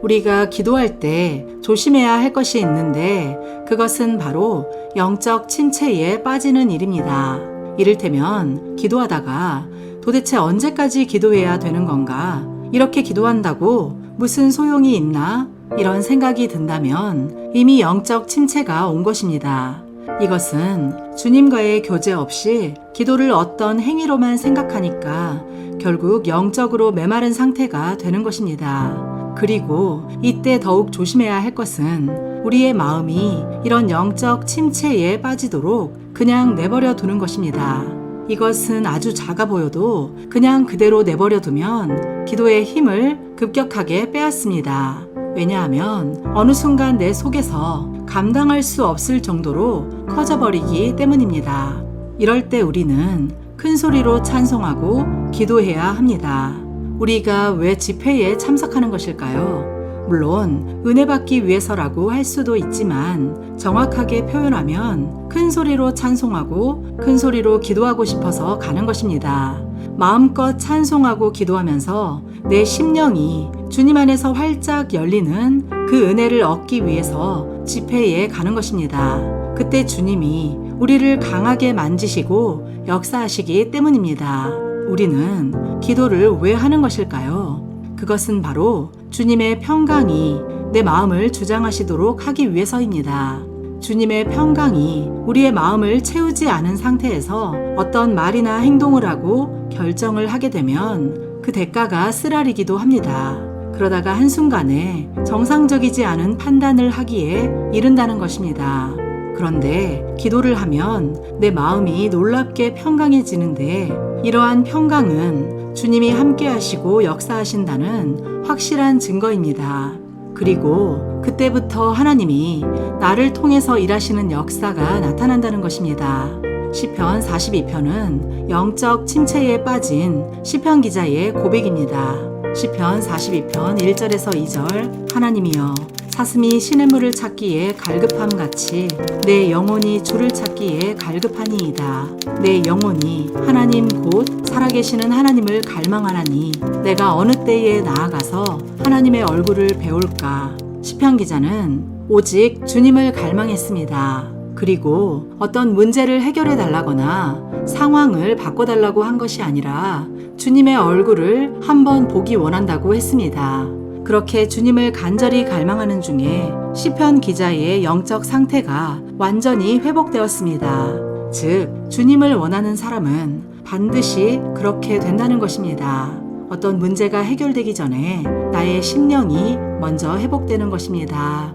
우리가 기도할 때 조심해야 할 것이 있는데 그것은 바로 영적 침체에 빠지는 일입니다. 이를테면 기도하다가 도대체 언제까지 기도해야 되는 건가? 이렇게 기도한다고 무슨 소용이 있나? 이런 생각이 든다면 이미 영적 침체가 온 것입니다. 이것은 주님과의 교제 없이 기도를 어떤 행위로만 생각하니까 결국 영적으로 메마른 상태가 되는 것입니다. 그리고 이때 더욱 조심해야 할 것은 우리의 마음이 이런 영적 침체에 빠지도록 그냥 내버려 두는 것입니다. 이것은 아주 작아 보여도 그냥 그대로 내버려 두면 기도의 힘을 급격하게 빼앗습니다. 왜냐하면 어느 순간 내 속에서 감당할 수 없을 정도로 커져버리기 때문입니다. 이럴 때 우리는 큰 소리로 찬송하고 기도해야 합니다. 우리가 왜 집회에 참석하는 것일까요? 물론 은혜 받기 위해서라고 할 수도 있지만 정확하게 표현하면 큰 소리로 찬송하고 큰 소리로 기도하고 싶어서 가는 것입니다. 마음껏 찬송하고 기도하면서 내 심령이 주님 안에서 활짝 열리는 그 은혜를 얻기 위해서 집회에 가는 것입니다. 그때 주님이 우리를 강하게 만지시고 역사하시기 때문입니다. 우리는 기도를 왜 하는 것일까요? 그것은 바로 주님의 평강이 내 마음을 주장하시도록 하기 위해서입니다. 주님의 평강이 우리의 마음을 채우지 않은 상태에서 어떤 말이나 행동을 하고 결정을 하게 되면 그 대가가 쓰라리기도 합니다. 그러다가 한순간에 정상적이지 않은 판단을 하기에 이른다는 것입니다. 그런데 기도를 하면 내 마음이 놀랍게 평강해지는데 이러한 평강은 주님이 함께 하시고 역사하신다는 확실한 증거입니다. 그리고 그때부터 하나님이 나를 통해서 일하시는 역사가 나타난다는 것입니다. 시편 42편은 영적 침체에 빠진 시편 기자의 고백입니다. 시편 42편 1절에서 2절 하나님이여 사슴이 시냇물을 찾기에 갈급함같이 내 영혼이 주를 찾기에 갈급하니이다. 내 영혼이 하나님 곧 살아계시는 하나님을 갈망하나니 내가 어느 때에 나아가서 하나님의 얼굴을 배울까? 시편 기자는 오직 주님을 갈망했습니다. 그리고 어떤 문제를 해결해 달라거나 상황을 바꿔달라고 한 것이 아니라 주님의 얼굴을 한번 보기 원한다고 했습니다. 그렇게 주님을 간절히 갈망하는 중에 시편 기자의 영적 상태가 완전히 회복되었습니다. 즉, 주님을 원하는 사람은 반드시 그렇게 된다는 것입니다. 어떤 문제가 해결되기 전에 나의 심령이 먼저 회복되는 것입니다.